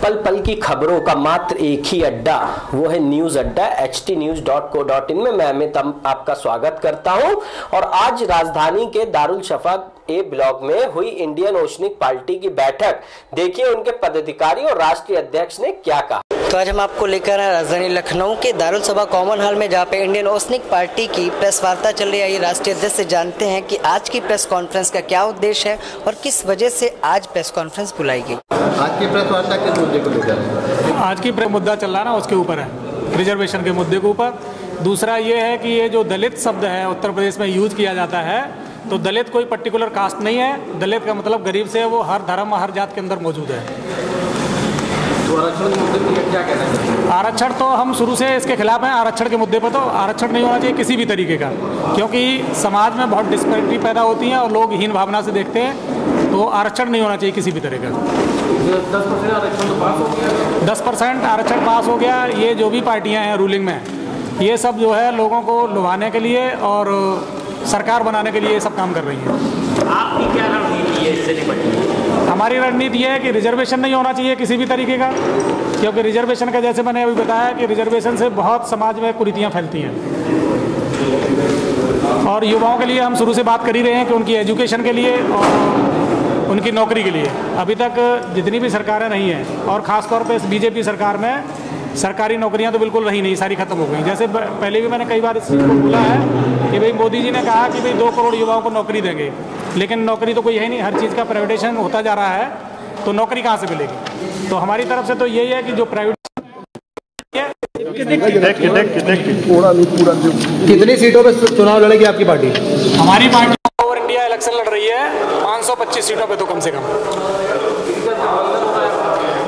पल पल की खबरों का मात्र एक ही अड्डा, वो है न्यूज अड्डा htnews.co.in में मैं अमित आपका स्वागत करता हूं। और आज राजधानी के दारुल शफा ए ब्लॉक में हुई इंडियन ओशनिक पार्टी की बैठक। देखिए उनके पदाधिकारी और राष्ट्रीय अध्यक्ष ने क्या कहा। तो आज हम आपको लेकर आए राजधानी लखनऊ के दारुल सभा कॉमन हॉल में, जहाँ पे इंडियन ओशनिक पार्टी की प्रेस वार्ता चल रही है। ये राष्ट्रीय अध्यक्ष से जानते हैं कि आज की प्रेस कॉन्फ्रेंस का क्या उद्देश्य है और किस वजह से आज प्रेस कॉन्फ्रेंस बुलाई गई। आज की प्रेस वार्ता किस मुद्दे को लेकर है? आज की मुद्दा चल रहा है ना, उसके ऊपर है, रिजर्वेशन के मुद्दे के ऊपर। दूसरा ये है कि ये जो दलित शब्द है उत्तर प्रदेश में यूज किया जाता है, तो दलित कोई पर्टिकुलर कास्ट नहीं है। दलित का मतलब गरीब से है, वो हर धर्म हर जात के अंदर मौजूद है। तो आरक्षण के मुद्दे पर क्या कहना है? आरक्षण तो हम शुरू से इसके खिलाफ हैं। आरक्षण के मुद्दे पर तो आरक्षण नहीं होना चाहिए किसी भी तरीके का, क्योंकि समाज में बहुत डिस्पैरिटी पैदा होती है और लोग हीन भावना से देखते हैं। तो आरक्षण नहीं होना चाहिए किसी भी तरह का। 10% आरक्षण तो पास हो गया। 10% आरक्षण पास हो गया। ये जो भी पार्टियां हैं रूलिंग में, ये सब जो है लोगों को लुभाने के लिए और सरकार बनाने के लिए ये सब काम कर रही हैं। आपकी क्या रणनीति है इससे निपटने? हमारी रणनीति है कि रिजर्वेशन नहीं होना चाहिए किसी भी तरीके का, क्योंकि रिजर्वेशन का, जैसे मैंने अभी बताया, कि रिजर्वेशन से बहुत समाज में कुरीतियाँ फैलती हैं। और युवाओं के लिए हम शुरू से बात कर ही रहे हैं कि उनकी एजुकेशन के लिए और उनकी नौकरी के लिए अभी तक जितनी भी सरकारें रही हैं, और ख़ासतौर पे इस बीजेपी सरकार में सरकारी नौकरियां तो बिल्कुल रही नहीं, सारी खत्म हो गई। जैसे पहले भी मैंने कई बार इस चीज़ को बोला है कि भाई मोदी जी ने कहा कि भाई 2 करोड़ युवाओं को नौकरी देंगे, लेकिन नौकरी तो कोई है नहीं। हर चीज़ का प्राइवेटाइजेशन होता जा रहा है, तो नौकरी कहाँ से मिलेगी। तो हमारी तरफ से तो यही है कि जो प्राइवेट कितनी सीटों पर चुनाव लड़ेगी आपकी पार्टी? हमारी पार्टी ओवर इंडिया इलेक्शन लड़ रही है 525 सीटों पे, तो कम से कम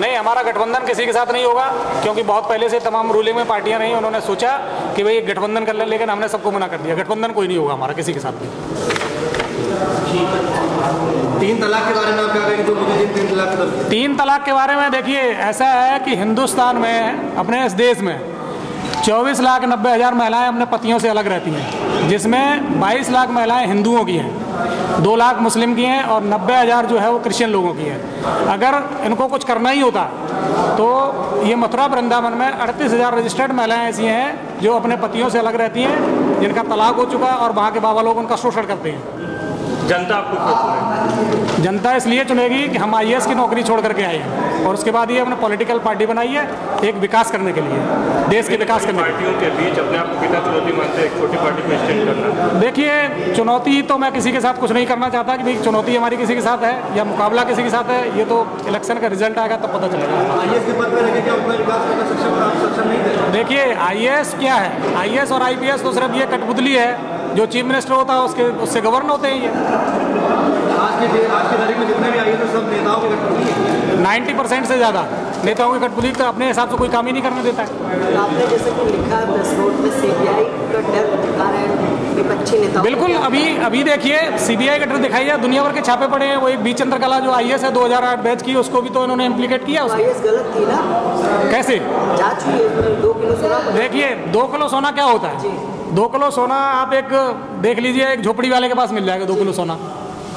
नहीं। हमारा गठबंधन किसी के साथ नहीं होगा, क्योंकि बहुत पहले से तमाम रूलिंग में पार्टियां रही, उन्होंने सोचा कि भाई गठबंधन कर ले, लेकिन हमने सबको मना कर दिया। गठबंधन कोई नहीं होगा हमारा किसी के साथ भी। 3 तलाक के बारे में आप क्या कहेंगे? 3 तलाक के बारे में देखिए, ऐसा है कि हिंदुस्तान में, अपने इस देश में 24,90,000 महिलाएं अपने पतियों से अलग रहती हैं, जिसमें 22 लाख महिलाएं हिंदुओं की हैं, 2 लाख मुस्लिम की हैं और 90,000 जो है वो क्रिश्चियन लोगों की हैं। अगर इनको कुछ करना ही होता तो ये मथुरा वृंदावन में 38,000 रजिस्टर्ड महिलाएं ऐसी हैं जो अपने पतियों से अलग रहती हैं, जिनका तलाक हो चुका, और वहाँ के बाबा लोग उनका शोषण करते हैं। जनता आपको क्यों चुनेगी? जनता इसलिए चुनेगी कि हम IAS की नौकरी छोड़ करके आए हैं, और उसके बाद ये हमने पॉलिटिकल पार्टी बनाई है एक विकास करने के लिए, देश के विकास करने के लिए। पार्टियों के बीच अपने आप को कितना चुनौती मानते हैं एक छोटी पार्टी को स्टैंड करना? देखिए, चुनौती तो मैं किसी के साथ कुछ नहीं करना चाहता कि भाई चुनौती हमारी किसी के साथ है या मुकाबला किसी के साथ है। ये तो इलेक्शन का रिजल्ट आएगा तब पता चलेगा। IAS के पद पर रहकर क्या उतना विकास करना सक्षम नहीं थे? देखिए, IAS क्या है? IAS और IPS तो सिर्फ ये कठपुतली है। जो चीफ मिनिस्टर होता है उससे गवर्न होते हैं। ये आज की तारीख में जितने भी IAS तो सब नेताओं की कठपुतली है। 90% से ज़्यादा नेताओं की कठपुतली तो अपने हिसाब से कोई काम ही नहीं करने देता है। आपने जैसे कि लिखा प्रेस नोट में CBI का डर दिखा रहे हैं विपक्षी नेताओं। बिल्कुल, अभी देखिए CBI का डर दिखाई है। दुनिया भर के छापे पड़े हैं। वो एक बी चंद्रकला जो IAS है 2008 बैच की, उसको भी तो इन्होंने इम्प्लीकेट किया। IAS गलत थी ना? कैसे? जांच हुई है। 2 किलो सोना। देखिए, 2 किलो सोना क्या होता है? 2 किलो सोना आप एक देख लीजिए, एक झोपड़ी वाले के पास मिल जाएगा 2 किलो सोना।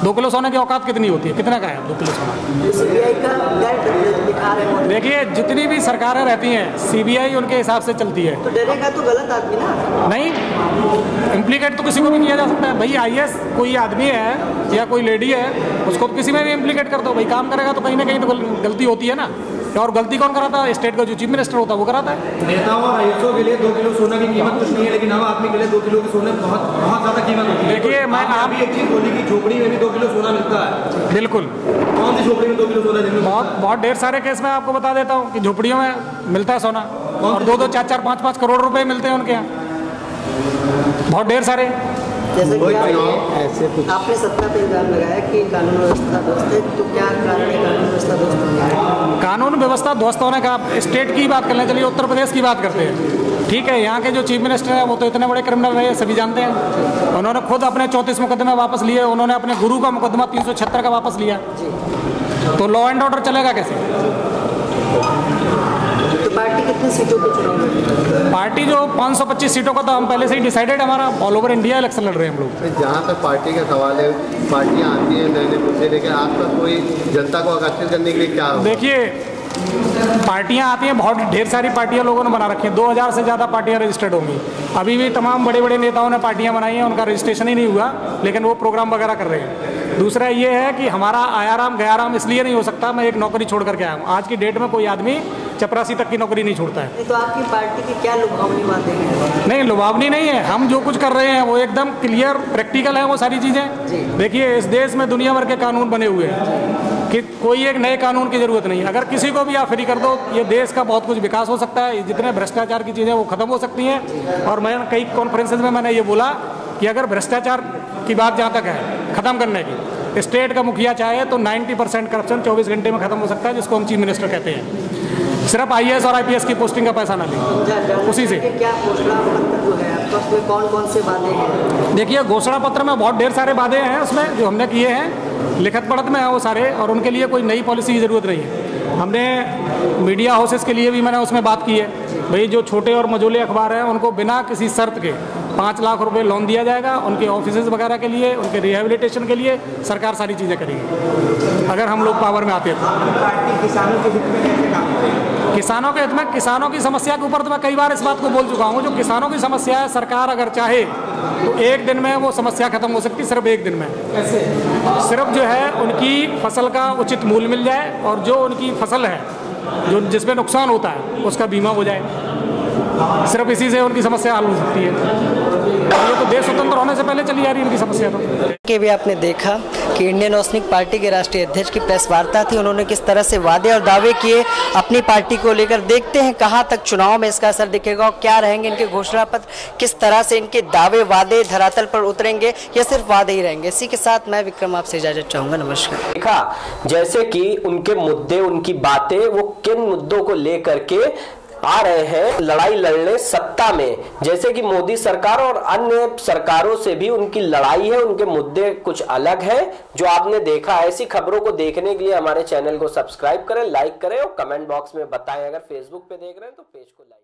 2 किलो सोने की औकात कितनी होती है? कितना का है 2 किलो सोना? CBI का डर दिखा रहे हैं। देखिए, जितनी भी सरकारें रहती हैं CBI उनके हिसाब से चलती है। तो डरेगा तो गलत आदमी ना? नहीं, इम्प्लीकेट तो किसी को भी किया जा सकता है। भाई IAS कोई आदमी है या कोई लेडी है, उसको तो किसी में भी इम्प्लीकेट कर दो। भाई काम करेगा तो कहीं ना कहीं तो गलती होती है ना। और गलती कौन कराता है? स्टेट का जो चीफ मिनिस्टर होता है वो कराता है। नेताओं और IASों के लिए 2 किलो सोना की कीमत कुछ नहीं है, लेकिन आम आदमी के लिए 2 किलो के सोने बहुत ज़्यादा कीमत होती है। देखिए, मैं आप एक चीज़ बोली कि झोपड़ी में भी 2 किलो सोना मिलता है। बिल्कुल। कौन सी झोपड़ी में 2 किलो सोना? बहुत ढेर सारे केस में आपको बता देता हूँ कि झोपड़ियों में मिलता है सोना, और 2-2, 4-4, 5-5 करोड़ रुपए मिलते हैं उनके यहाँ। बहुत ढेर सारे। जैसे कि आपने सत्ता पे इल्जाम लगाया कि कानून व्यवस्था ध्वस्त है, तो क्या कारण है कानून व्यवस्था ध्वस्त होने का? कानून व्यवस्था ध्वस्त होने का स्टेट की बात करना, चलिए उत्तर प्रदेश की बात करते हैं। ठीक है, यहाँ के जो चीफ मिनिस्टर हैं वो तो इतने बड़े क्रिमिनल रहे, सभी जानते हैं। उन्होंने खुद अपने 34 मुकदमे वापस लिए। उन्होंने अपने गुरु का मुकदमा 376 का वापस लिया। तो लॉ एंड ऑर्डर चलेगा कैसे? तो पार्टी कितनी सीटों पे चुनाव लड़ी? पार्टी जो 525 सीटों का तो हम पहले से ही डिसाइडेड, हमारा ऑल ओवर इंडिया इलेक्शन लड़ रहे हैं हम लोग। जहाँ तक पार्टी का सवाल है, पार्टियाँ आती हैं नए नए मुद्दे लेके, आपका कोई जनता को आकर्षित करने के लिए क्या? देखिए, पार्टियां आती हैं, बहुत ढेर सारी पार्टियां लोगों ने बना रखी हैं, 2000 से ज़्यादा पार्टियां रजिस्टर्ड होंगी। अभी भी तमाम बड़े बड़े नेताओं ने पार्टियां बनाई हैं, उनका रजिस्ट्रेशन ही नहीं हुआ, लेकिन वो प्रोग्राम वगैरह कर रहे हैं। दूसरा ये है कि हमारा आयाराम गयाराम इसलिए नहीं हो सकता, मैं एक नौकरी छोड़ करके आया हूँ। आज की डेट में कोई आदमी चपरासी तक की नौकरी नहीं छोड़ता है। तो आपकी पार्टी की क्या लुभावनी बातें हैं? नहीं, लुभावनी नहीं है। हम जो कुछ कर रहे हैं वो एकदम क्लियर प्रैक्टिकल है, वो सारी चीज़ें। देखिए, इस देश में दुनिया भर के कानून बने हुए हैं कि कोई एक नए कानून की ज़रूरत नहीं है। अगर किसी को भी आप फ्री कर दो, ये देश का बहुत कुछ विकास हो सकता है। जितने भ्रष्टाचार की चीज़ें वो ख़त्म हो सकती हैं। और मैं कई कॉन्फ्रेंसेज में मैंने ये बोला कि अगर भ्रष्टाचार की बात जहाँ तक है ख़त्म करने की, स्टेट का मुखिया चाहे तो 90% करप्शन 24 घंटे में ख़त्म हो सकता है, जिसको हम चीफ मिनिस्टर कहते हैं। सिर्फ IAS और IPS की पोस्टिंग का पैसा ना लें, उसी से। क्या घोषणा पत्र जो है आपका, उसमें कौन कौन से वादे हैं? देखिए, घोषणा पत्र में बहुत ढेर सारे वादे हैं उसमें जो हमने किए हैं, लिखित पढ़त में है वो सारे, और उनके लिए कोई नई पॉलिसी की ज़रूरत नहीं है। हमने मीडिया हाउसेस के लिए भी मैंने उसमें बात की है, भाई जो छोटे और मझोले अखबार हैं उनको बिना किसी शर्त के 5 लाख रुपए लोन दिया जाएगा, उनके ऑफिसेज वगैरह के लिए, उनके रिहेबिलिटेशन के लिए सरकार सारी चीज़ें करेगी अगर हम लोग पावर में आते हैं तो। पार्टी किसानों के हित में कैसे काम करेगी? किसानों के हित में, किसानों की समस्या के ऊपर तो मैं कई बार इस बात को बोल चुका हूँ। जो किसानों की समस्या है, सरकार अगर चाहे तो एक दिन में वो समस्या खत्म हो सकती है, सिर्फ एक दिन में। कैसे? सिर्फ जो है उनकी फसल का उचित मूल्य मिल जाए, और जो उनकी फसल है जो जिसमें नुकसान होता है उसका बीमा हो जाए, सिर्फ इसी से उनकी समस्या हल हो सकती है। और ये तो देश स्वतंत्र होने से पहले चली आ रही है उनकी समस्या। तो के भी आपने देखा कि इंडियन ओसनिक पार्टी के राष्ट्रीय अध्यक्ष की प्रेस वार्ता थी। उन्होंने किस तरह से वादे और दावे किए अपनी पार्टी को लेकर। देखते हैं कहां तक चुनाव में इसका असर दिखेगा और क्या रहेंगे इनके घोषणा पत्र, किस तरह से इनके दावे वादे धरातल पर उतरेंगे या सिर्फ वादे ही रहेंगे। इसी के साथ मैं विक्रम आपसे इजाजत चाहूंगा। नमस्कार। देखा जैसे कि उनके मुद्दे, उनकी बातें, वो किन मुद्दों को लेकर के आ रहे हैं लड़ाई लड़ने सत्ता में। जैसे कि मोदी सरकार और अन्य सरकारों से भी उनकी लड़ाई है, उनके मुद्दे कुछ अलग हैं जो आपने देखा। ऐसी खबरों को देखने के लिए हमारे चैनल को सब्सक्राइब करें, लाइक करें और कमेंट बॉक्स में बताएं। अगर फेसबुक पे देख रहे हैं तो पेज को लाइक